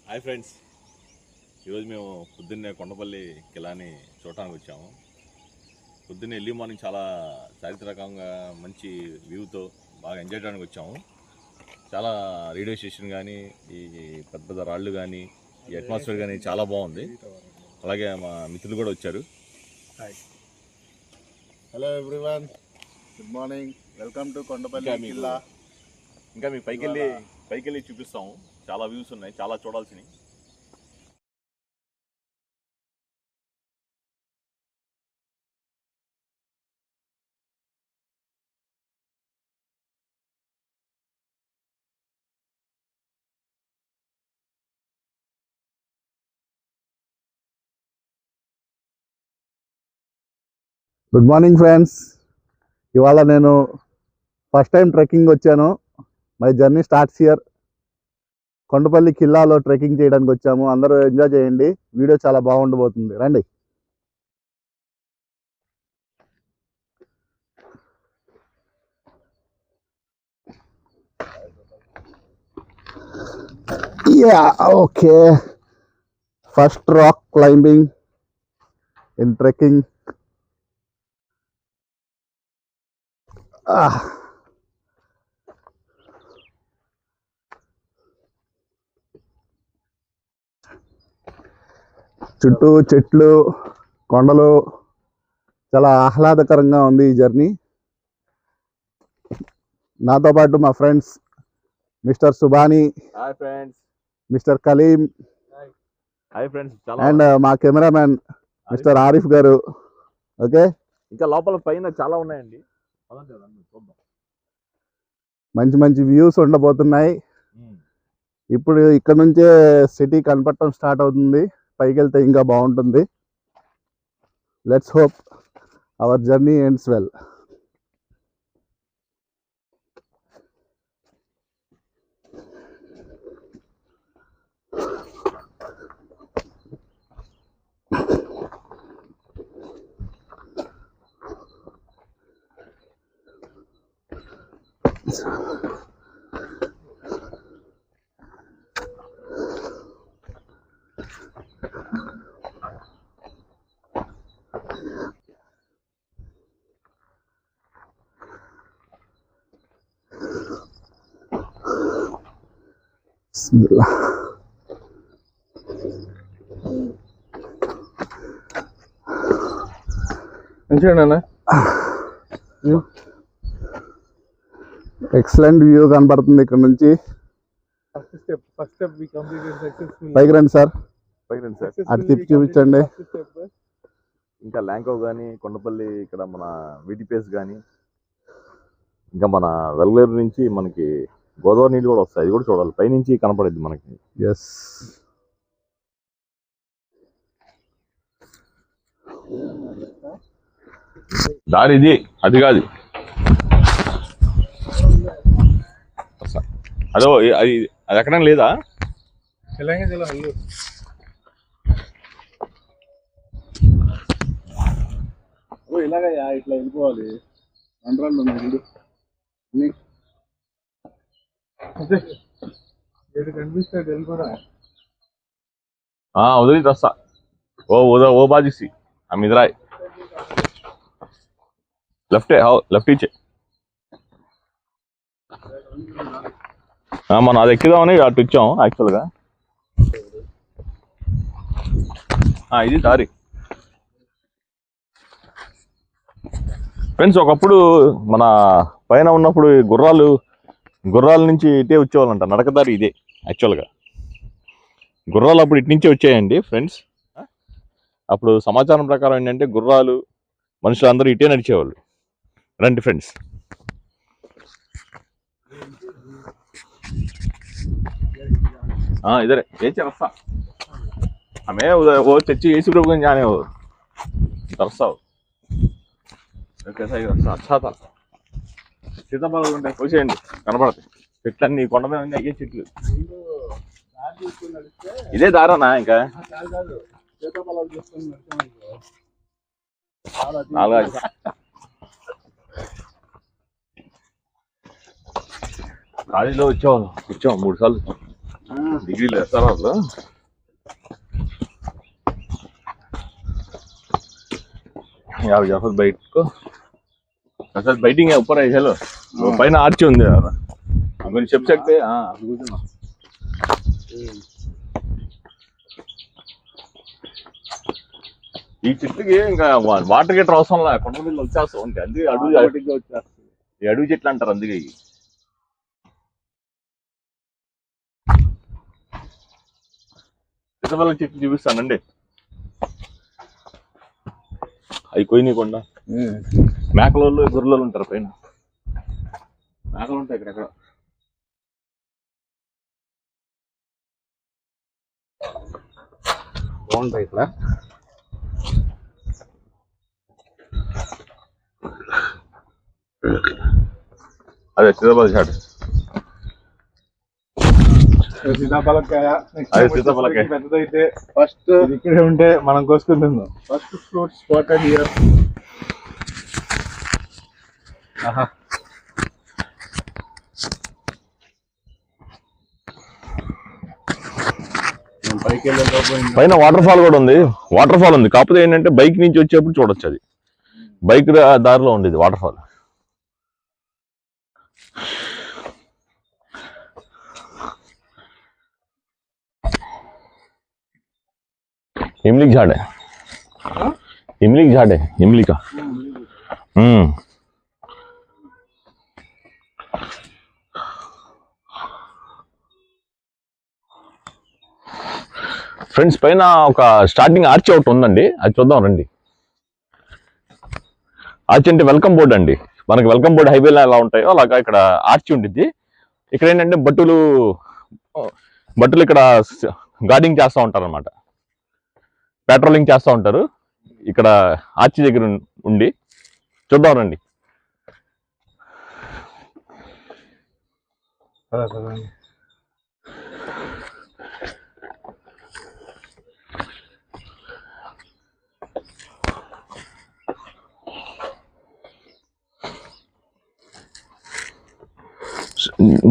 Hi friends, ఈరోజు మేము పొద్దున్నే కొండపల్లి కిలాని చూడటానికి వచ్చాము. పొద్దున్నే ఎర్లీ మార్నింగ్ చాలా చారిత్రకంగా మంచి వ్యూతో బాగా ఎంజాయ్ చేయడానికి వచ్చాము. చాలా రేడియో స్టేషన్ కానీ, ఈ పెద్ద పెద్ద రాళ్ళు కానీ, ఈ అట్మాస్ఫియర్ కానీ చాలా బాగుంది. అలాగే మా మిత్రులు కూడా వచ్చారు. Hi, hello everyone, good morning, welcome to Kondapalli Killa. ఇంకా మీకు పైకి వెళ్ళి చూపిస్తాము. చాలా వ్యూస్ ఉన్నాయి, చాలా చూడాల్సినవి. గుడ్ మార్నింగ్ ఫ్రెండ్స్, ఇవాళ నేను ఫస్ట్ టైం ట్రెక్కింగ్ వచ్చాను. My journey starts here. Kondapalli కిల్లాలో ట్రెక్కింగ్ చేయడానికి వచ్చాము. అందరూ ఎంజాయ్ చేయండి, వీడియో చాలా బాగుండబోతుంది, రండి. Okay, first rock climbing in trekking. చుట్టూ చెట్లు, కొండలు, చాలా ఆహ్లాదకరంగా ఉంది ఈ జర్నీ. నాతో పాటు మా friends mister Subhani, mister Kaleem and మా కెమెరామ్యాన్ మిస్టర్ ఆరిఫ్ గారు. ఓకే, ఇంకా లోపల పైన చాలా ఉన్నాయండి. మంచి మంచి వ్యూస్ ఉండబోతున్నాయి. ఇప్పుడు ఇక్కడ నుంచే సిటీ కనపడటం స్టార్ట్ అవుతుంది. పైకి వెళ్తే ఇంకా బాగుంటుంది. Let's hope hour journey ends well. Excellent view కనబడుతుంది ఇక్కడ నుంచి. పైకి రండి సార్, అటు తిప్పి చూపించండి. ఇంకా ల్యాంకో కానీ, కొండపల్లి, ఇక్కడ మన విటిపేస్ కానీ, ఇంకా మన వెల్లేరు నుంచి మనకి గోదావరి నీళ్ళు కూడా వస్తాయి. అది కూడా చూడాలి, పైనుంచి కనపడేది మనకి. ఎస్, దారి ఇది, అది కాదు. అదో అది అది ఎక్కడ లేదా? ఇలాగయ్యా, ఇట్లా వెళ్ళిపోవాలి. కనిపిస్తాడు వెళ్ళిపోరా. వదిలి రస్తా ఓ బాజిసి हम इधर आए, लेफ्ट है, लेफ्ट ही మనం అది ఎక్కుదామని అటు వచ్చాము యాక్చువల్గా. ఇది దారి ఫ్రెండ్స్. ఒకప్పుడు మన పైన ఉన్నప్పుడు గుర్రాల నుంచి ఇటే వచ్చేవాళ్ళంట. నడకదారి ఇదే యాక్చువల్గా. గుర్రాలు అప్పుడు ఇటు నుంచే వచ్చాయండి ఫ్రెండ్స్. అప్పుడు సమాచారం ప్రకారం ఏంటంటే గుర్రాలు, మనుషులు అందరూ ఇటే నడిచేవాళ్ళు. రండి ఫ్రెండ్స్. इधर ये रास्ता हमें उधर वो चच्ची एसी प्रभु जाने हो रास्ता कैसा ही रास्ता अच्छा था. సీతాఫలాలు ఉంటాయి, కోసేయండి, కనపడతాయి. చెట్లన్నీ కొండ మీద ఉంది, అయ్యే చెట్లు. ఇదే దారనా? ఇంకా గాలిలో వచ్చాము 3 సార్లు. डिग्री लेता रहा यार जाफर बैठ को असल बैटिंग है ऊपर है चलो वो పైన ఆర్చి ఉంది కదా కొంచెం స్టెప్స్ ఎక్కితే కూర్చున్నా ఈ చెట్టుకి ఇంకా వాటర్ గేటర్ అవసరం లే కొండ మీద వచ్చేస్తాం అంతే అందుకే అడుగు చెట్లు అంటారు అందుకే చిత్తపల్లి చెట్లు చూపిస్తానండి అవి కొయ్యకుండా మేకలలో గొర్రెలు ఉంటారు పైన మేకలు ఉంటాయి ఇక్కడ బాగుంటాయి ఇక్కడ అదే చిత్తపల్లి చాట్ సీతాఫలకాయ అదే సీతాఫలకాయ పెద్దదైతే ఫస్ట్ ఇక్కడే ఉంటే మనం కోసుకుంటున్నాం ఫస్ట్ ఫ్రూట్ స్పాటెడ్ హియర్ పైకి పైన వాటర్ ఫాల్ కూడా ఉంది వాటర్ ఫాల్ ఉంది కాకపోతే ఏంటంటే బైక్ నుంచి వచ్చేప్పుడు చూడొచ్చు అది బైక్ దారిలో ఉండేది వాటర్ ఫాల్ इमली झाड़ है इमली झाड़ है इमली का ఫ్రెండ్స్ పైన ఒక స్టార్టింగ్ ఆర్చ్ ఒకటి ఉందండి అది చూద్దాం రండి ఆర్చ్ అంటే వెల్కమ్ బోర్డ్ అండి మనకి వెల్కమ్ బోర్డ్ హైవేలో ఎలా ఉంటాయో అలాగా ఇక్కడ ఆర్చ్ ఉంటుంది ఇక్కడ ఏంటంటే బట్టులు ఇక్కడ గార్డింగ్ చేస్తూ ఉంటారు అనమాట పెట్రోలింగ్ చేస్తూ ఉంటారు ఇక్కడ ఆర్చి దగ్గర ఉండి చూద్దాం రండి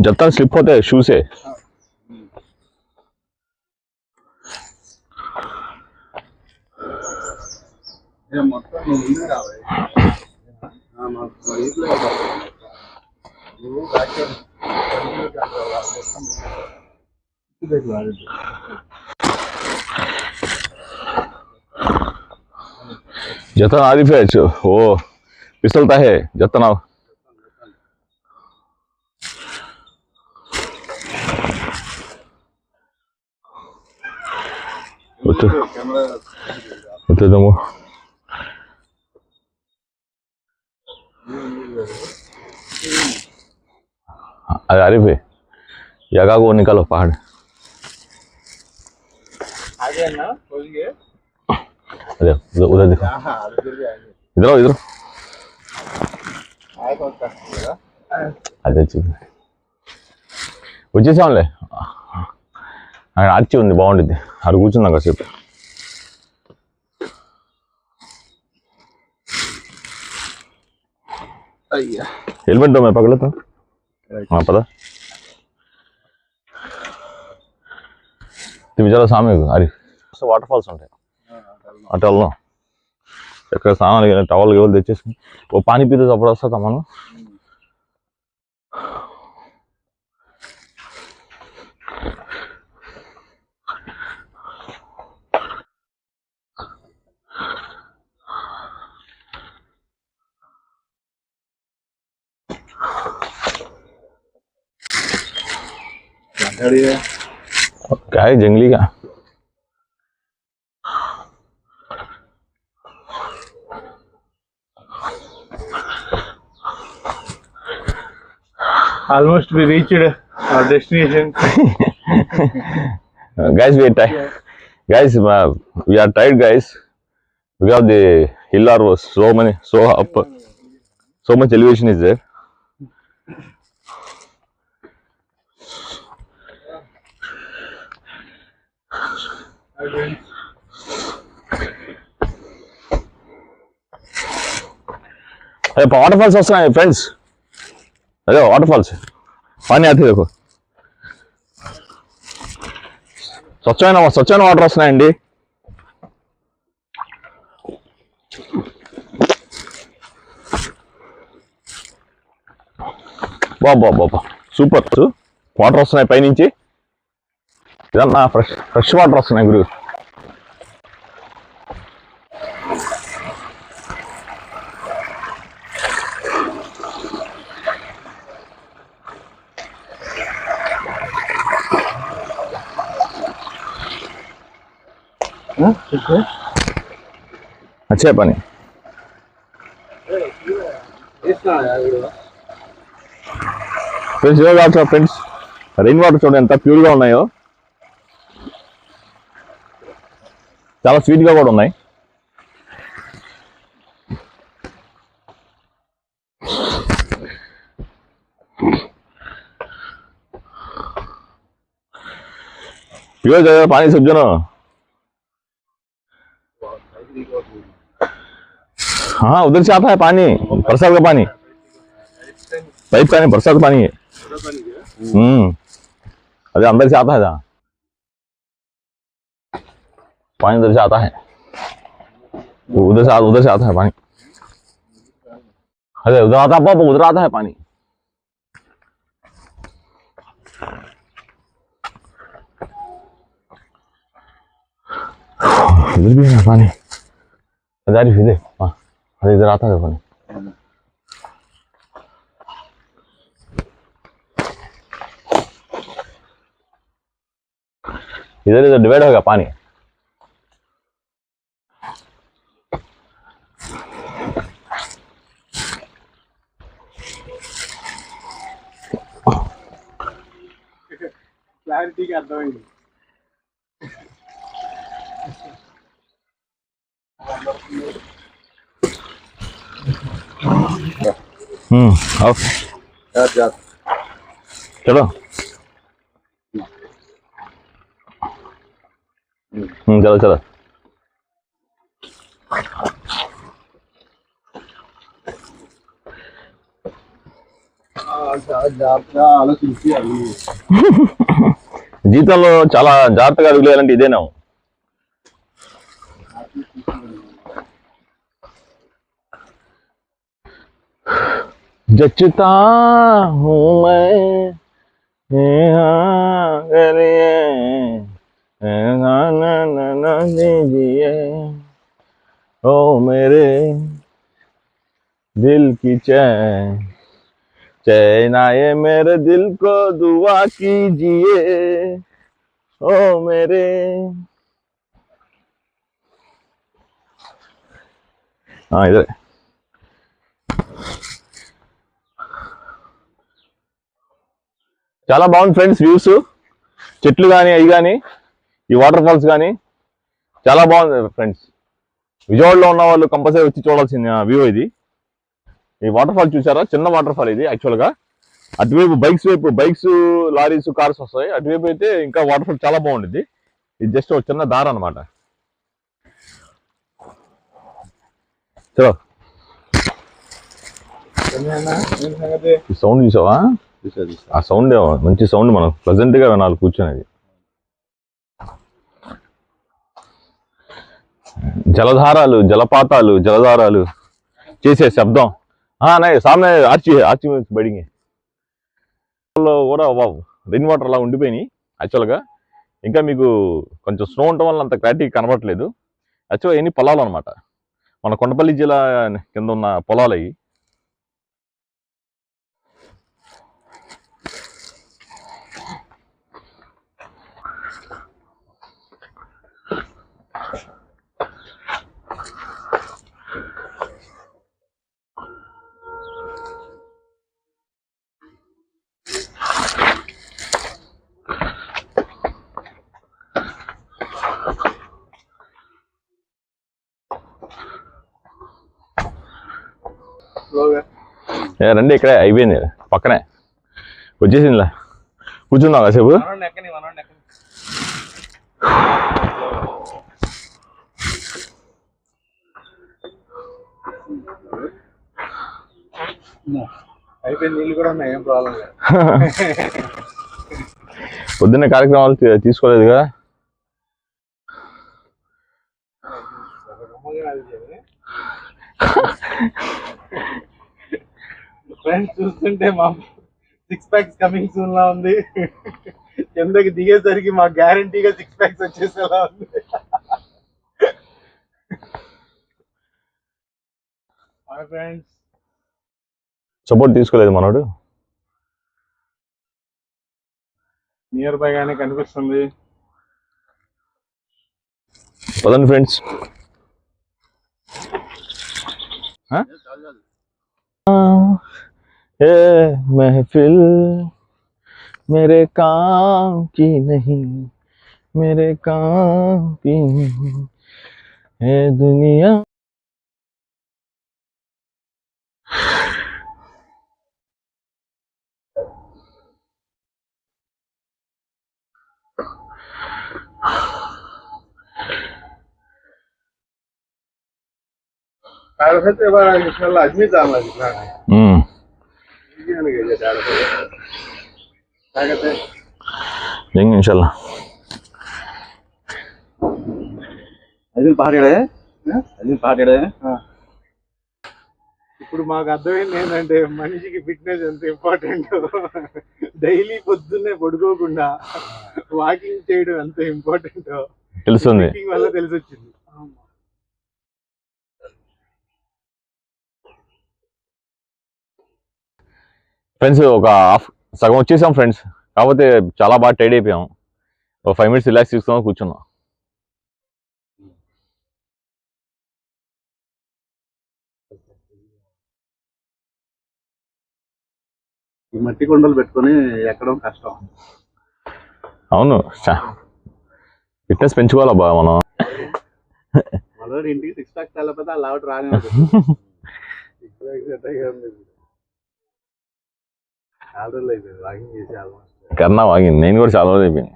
जब तक स्लिप होते हैं शू से जतन आरिफ है वो फिसलता है जतना betul kamu आरिफ है जगह को निकालो पहाड़ आगे ना बोलिए अरे उधर देखो इधर आओ इधर అదే వచ్చేసాంలే అక్కడ ఆర్చి ఉంది బాగుంటుంది అక్కడ కూర్చుందాం కాసేపు हेलमेट दो मैं पकड़ लेता हूँ हाँ पता तुम चलो सामने अरे వాటర్ ఫాల్స్ ఉంటాయి అటు వెళ్దాం ఎక్కడ స్నానాలు టవల్ గేవల్ తెచ్చేసుకుని ఓ పానీ పీతే అప్పుడు వస్తుందా మనం क्या है जंगली का almost we reached our destination. Guys, we are tired. Guys, we are tired, guys. Because the hill are so up, so much elevation is there. अरे वाटरफॉल्स वస్తున్నాయి फ्रेंड्स अरे वाटरफॉल्स पानी आते देखो స్వచ్ఛమైన వాటర్ వస్తున్నాయండి. బాబా సూపర్ వాటర్ వస్తున్నాయి పైనుంచి. ఇదన్నా ఫ్రెష్ వాటర్ వస్తున్నాయి గురు. అచ్చే పని ఫ్రెండ్స్. ఫ్రెండ్స్ రెయిన్ వాటర్ చూడండి ఎంత ప్యూర్గా ఉన్నాయో, చాలా స్వీట్గా కూడా ఉన్నాయి. प्योर जगह पानी सब जनो। हाँ उधर से आता है पानी, बरसात का पानी, पाइप पानी, बरसात पानी है। अरे अंदर से आता है जहाँ पानी, उधर से आता है, उधर से आता है पानी। अरे उधर आता है, उधर आता है पानी। इधर भी है पानी, इधर ही देख। हाँ अरे इधर आता है पानी। इधर इधर डिवाइड होगा पानी। क्लैरिटी का अर्थ है। आओ चलो। चलो चलो। జీతంలో చాలా జాగ్రత్తగా అడుగులు వేయాలంటే ఇదేనా? जचता हूँ मैं दीजिए ओ मेरे दिल की चैन चैनाए मेरे दिल को दुआ कीजिए ओ मेरे। हाँ इधर చాలా బాగుంది ఫ్రెండ్స్. వ్యూస్, చెట్లు కానీ అవి కానీ ఈ వాటర్ ఫాల్స్ కానీ చాలా బాగుంది ఫ్రెండ్స్. విజయవాడలో ఉన్న వాళ్ళు కంపల్సరీ వచ్చి చూడాల్సిన వ్యూ ఇది. ఈ వాటర్ ఫాల్ చూసారా? చిన్న వాటర్ ఫాల్ ఇది యాక్చువల్గా. అటువైపు బైక్స్ లారీస్ కార్స్ వస్తాయి, అటువైపు అయితే ఇంకా వాటర్ ఫాల్ చాలా బాగుంటుంది. ఇది జస్ట్ ఒక చిన్న దారి అనమాట. చలో సౌండ్ చూసావా? ఆ సౌండ్ మంచి సౌండ్, మనం ప్లెజెంట్ గా వినాలి కూర్చునేది. జలధారాలు, జలపాతాలు, జలధారాలు చేసే శబ్దం. సామె ఆర్చి బడిగి కూడా రెయిన్ వాటర్ అలా ఉండిపోయినాయి యాక్చువల్గా. ఇంకా మీకు కొంచెం స్నో ఉండటం వల్ల అంత క్లారిటీ కనబడట్లేదు. యాక్చువల్గా ఎన్ని పొలాలు అనమాట, మన కొండపల్లి జిల్లా కింద ఉన్న పొలాలు అవి. రండి, ఇక్కడే అయిపోయింది, పక్కనే వచ్చేసిందిలా. కూర్చుందాం కాసేపు. అయిపోయింది, నీళ్ళు కూడా ఉన్నాయి, ఏం ప్రాబ్లం లేదు. పొద్దున్నే కార్యక్రమాలు తీసుకోలేదు కదా. ఫ్రెండ్స్ చూస్తుంటే మా 6 ప్యాక్స్ కమింగ్ సూన్ లా ఉంది. కిందకి దిగేసరికి మా గ్యారంటీగా 6 ప్యాక్స్ వచ్చేసేలా ఉంది. ఫ్రెండ్స్ సపోర్ట్ తీసుకోలేదు మనోడు. నియర్ బై గానే కనిపిస్తుంది. పదండి ఫ్రెండ్స్. ఏ महफिल मेरे काम की नहीं, मेरे काम की नहीं, ఏ దునియా. अजमेर जाना देंगे इंशाल्लाह. ఇప్పుడు మాకు అర్థమైంది ఏంటంటే మనిషికి ఫిట్నెస్ ఎంత ఇంపార్టెంట్. డైలీ పొద్దున్నే పడుకోకుండా వాకింగ్ చేయడం ఎంత ఇంపార్టెంట్ తెలుస్తుంది. వల్ల తెలిసి వచ్చింది. ఫ్రెండ్స్ ఒక సగం వచ్చేసాం ఫ్రెండ్స్. కాకపోతే చాలా బాగా టైడ్ అయిపోయాం. ఒక 5 minutes రిలాక్స్ తీసుకున్నాం, కూర్చున్నాం. ఈ మట్టి కొండలు పెట్టుకొని ఎక్కడం కష్టం. అవును, ఫిట్నెస్ పెంచుకోవాలబ్బా మనం. మనోడు ఇంటికి 6 ప్యాక్స్ తెల్లపోతే అలా అవుట్ రానే కన్నా వాగింది. నేను కూడా చాలా రోజులు అయిపోయింది.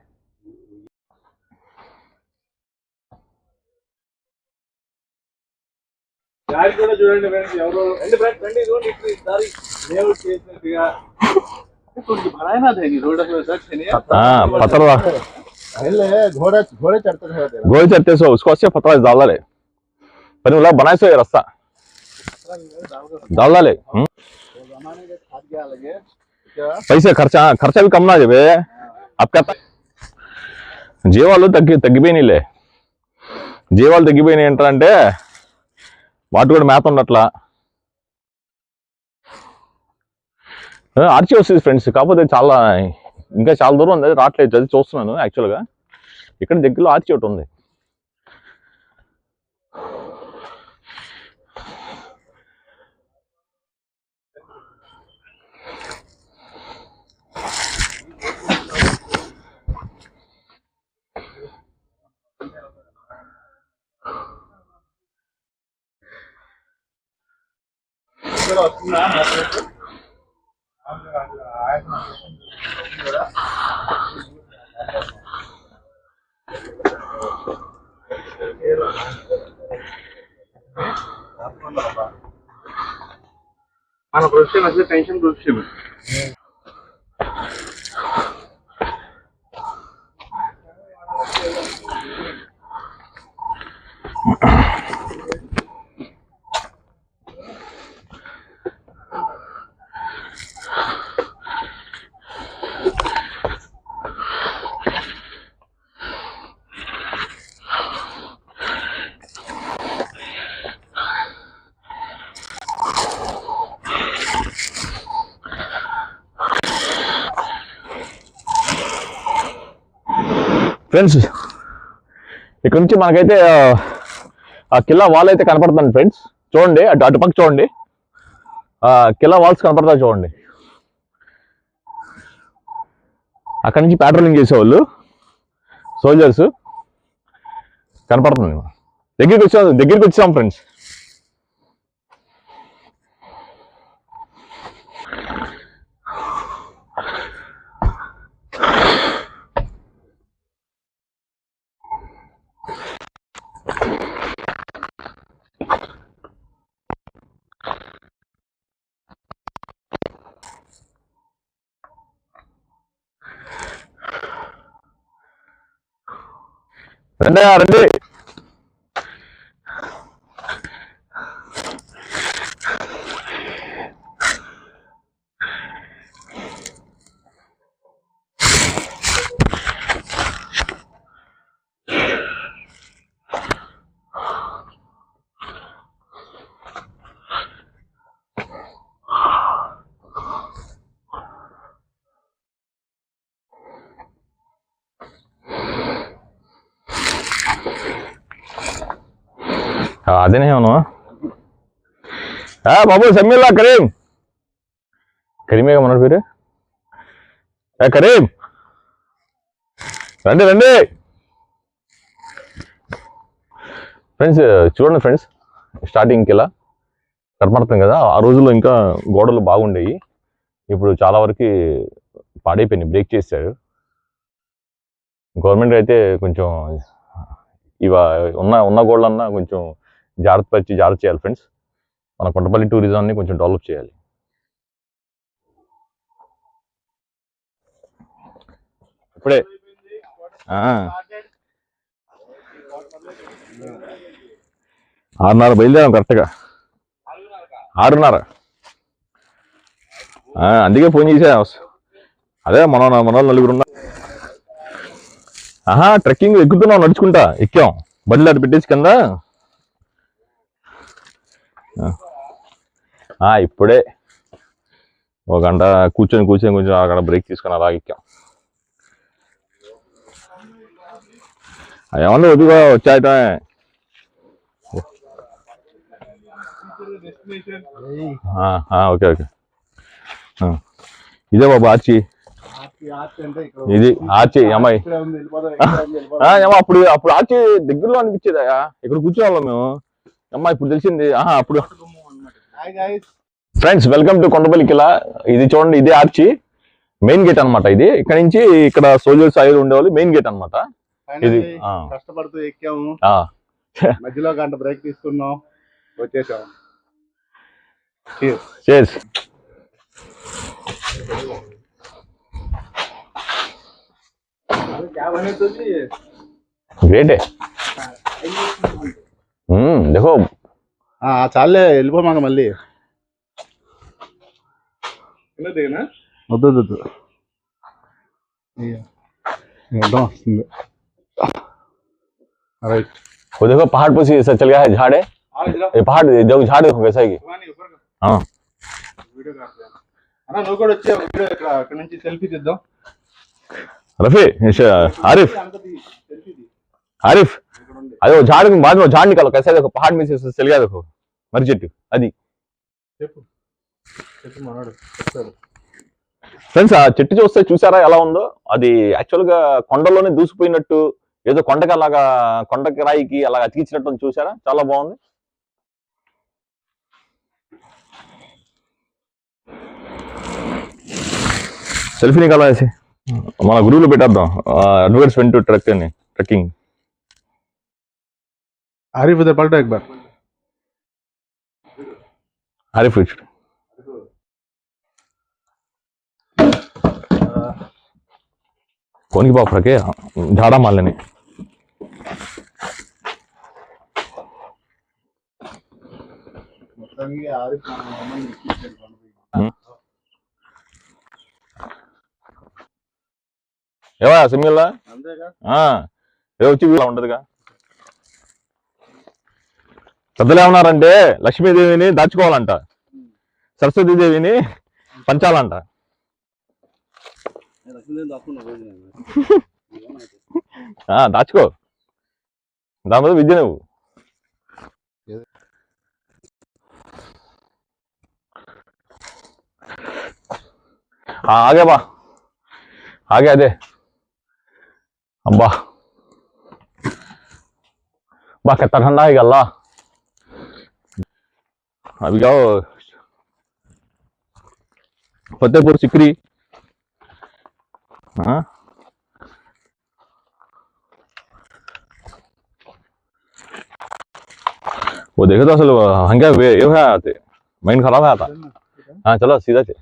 చూడండి ఫ్రెండ్స్, ఎవరు घोड़े चढ़ते थे, घोड़े चढ़ते सो उसको अच्छे पतला डाल डाले, पर वो बनाए सो ये रास्ता डाल डाले. पैसे खर्चा भी कम ना जब आपका జీవాలు తగ్గిపోయినాయిలే. జీవాలు తగ్గిపోయినాయి ఏంటంటే వాటి కూడా మేత ఉండట్లా. ఆర్చి వస్తుంది ఫ్రెండ్స్. కాకపోతే ఇంకా చాలా దూరం ఉంది, రావట్లేదు. అది చూస్తున్నాను. యాక్చువల్గా ఇక్కడ దగ్గరలో ఆర్చి ఒకటి ఉంది. మన ప్రొఫెషన్ అసలు టెన్షన్ ప్రొఫెషన్. ఫ్రెండ్స్ ఇక్కడ నుంచి మనకైతే ఆ కిల్లా వాల్ అయితే కనపడుతుంది ఫ్రెండ్స్. చూడండి, అటుపక్క చూడండి, కిల్లా వాల్స్ కనపడతాయి చూడండి. అక్కడి నుంచి పెట్రోలింగ్ చేసేవాళ్ళు సోల్జర్స్ కనపడుతుంది. దగ్గరికి వచ్చాం ఫ్రెండ్స్. రండి. అదేనే అవును బాబు సమ్మీల్లా కరీం కరీమే మన పేరు కరీం రండి రండి ఫ్రెండ్స్. చూడండి ఫ్రెండ్స్, స్టార్టింగ్కి ఇలా కనపడుతుంది కదా, ఆ రోజుల్లో ఇంకా గోడలు బాగుండేవి. ఇప్పుడు చాలా వరకు పాడైపోయినాయి, బ్రేక్ చేశారు గవర్నమెంట్. అయితే కొంచెం ఉన్న గోడలన్నా కొంచెం జాగ్రత్త చేయాలి ఫ్రెండ్స్. మన కొండపల్లి టూరిజాన్ని కొంచెం డెవలప్ చేయాలి. ఇప్పుడే 6:30 బయలుదేరాం కరెక్ట్గా 6:30. అందుకే ఫోన్ చేసా. అదే మన నలుగురు ఉన్నా. ట్రెక్కింగ్ ఎక్కుతున్నాం, నడుచుకుంటా ఎక్కాం, బండ్లు అది పెట్టేసి కింద. ఇప్పుడే ఒక గంట కూర్చొని కొంచెం అక్కడ బ్రేక్ తీసుకొని అలా ఎక్కాం. ఏమన్నా వదిగా వచ్చాయట. Okay okay. ఇదే బాబు ఆర్చి, ఇది ఆర్చి అమ్మాయి. అప్పుడు ఆర్చి దగ్గరలో అనిపించేదా, ఇక్కడ కూర్చోవాళ్ళం మేము. అమ్మా ఇప్పుడు తెలిసింది. అప్పుడు ఫ్రెండ్స్, వెల్కమ్ టు కొండపల్లి కిలా. ఇది చూడండి, ఇదే ఆర్చి, మెయిన్ గేట్ అనమాట. ఇది ఇక్కడ నుంచి ఇక్కడ సోల్జర్స్ ఐదు ఉండేవాళ్ళు, మెయిన్ గేట్ అనమాట ఇది. కష్టపడుతూ ఎక్కాము, మధ్యలో గంట బ్రేక్ తీసుకున్నాం, వచ్చేసాం. గ్రేట్. देखो చాలే వెళ్ళిపోమాక మళ్ళీ వద్దు వస్తుంది. राइट, वो देखो पहाड़ पर से चल गया है, झाड़ है ये पहाड़, देखो झाड़ देखो कैसा है. నువ్వు కూడా వచ్చే ఇక్కడ నుంచి సెల్ఫీ తీద్దాం. रफी आरिफ अरे वो झाड़ बाद में झाड़ निकालो, कैसा देखो पहाड़ में से चल गया, देखो मर्री చెట్టు అది. ఫ్రెండ్స్, ఆ చెట్టు చూసారా ఎలా ఉందో? అది యాక్చువల్ గా కొండలోనే దూసిపోయినట్టు, ఏదో కొండకి రాయికి అలాగా అతికించినట్టు చూసారా? చాలా బాగుంది. సెల్ఫీ నికాలా ऐसे మన గ్రూప్ లో పెట్టేద్దాం. Advertisement trekking. आरिफ उधर पलटो एक बार. आरिफ कौन की बाप रखे झाड़ा मार लेने. ఏవా సిమ్మిల్లా వచ్చి ఉండదుగా. పెద్దలు ఏమన్నారంటే లక్ష్మీదేవిని దాచుకోవాలంట, సరస్వతీదేవిని పంచాలంట. దాచుకో, దాని మీద విద్య నువ్వు. ఆగే బా, आगे अदे अब्बा बा कितना ठंडा है गल्ला. अभी जाओ फतेहपुर सिकरी. वो देखे तो असल हंगे ये है आते, माइंड खराब है आता. चलो सीधा से.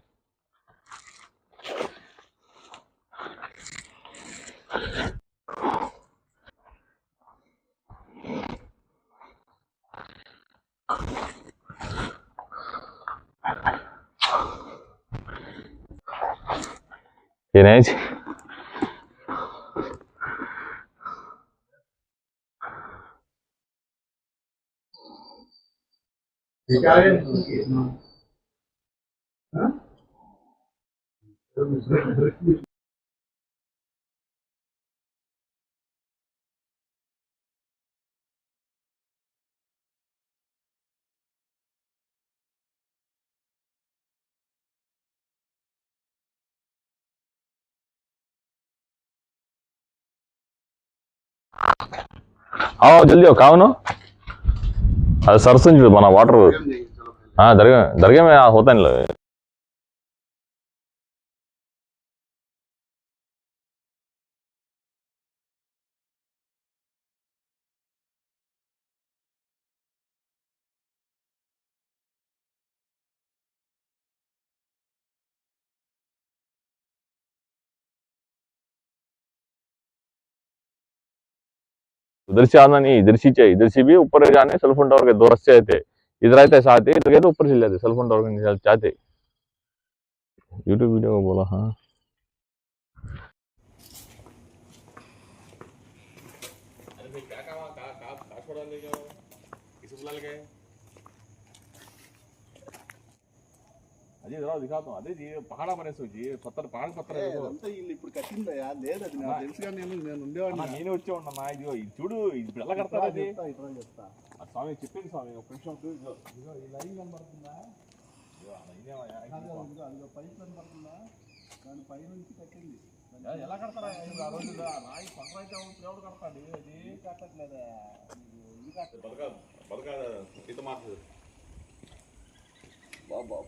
ये नहीं आओ जल्दी आओ కావును అది సరస్సు చూడు మన వాటర్ दरगाह दरगाह में होता नहीं उधर से आना नहीं, इधर से चाहिए, इधर से भी ऊपर जाने सेलफोन टावर के दो रास्ते आते, इधर आते साथ इधर गए तो ऊपर चले जाते सेलफोन टावर के चाहते। यूट्यूब वीडियो को बोला हाँ అదే జరా దిఖాతా అదే జీ పహాడ బనేసో జీ పహాడ పత్ర అదంతా వీళ్ళు ఇప్పుడు కట్టిందయ్యా లేదు అది నాకు తెలుసుగా నేను ఉండేవాడిని నేనే వచ్చే ఉన్నా ఇదిగో ఇది చూడు ఇప్పుడు ఎలా కడతారు అది చెప్తా ఆ స్వామి చెప్పింది స్వామి ఒక నిమిషం ఇదిగో ఈ లైన్ కనబడుతుందా అదిగో పైప్ కనబడుతుందా దాని పై నుంచి కట్టింది ఎలా కడతారా ఆ రోజు రాయి పత్ర అయితే ఎవరు కడతాడు అది కట్టట్లేదా బతక ఈత మాట్లాడు బాబా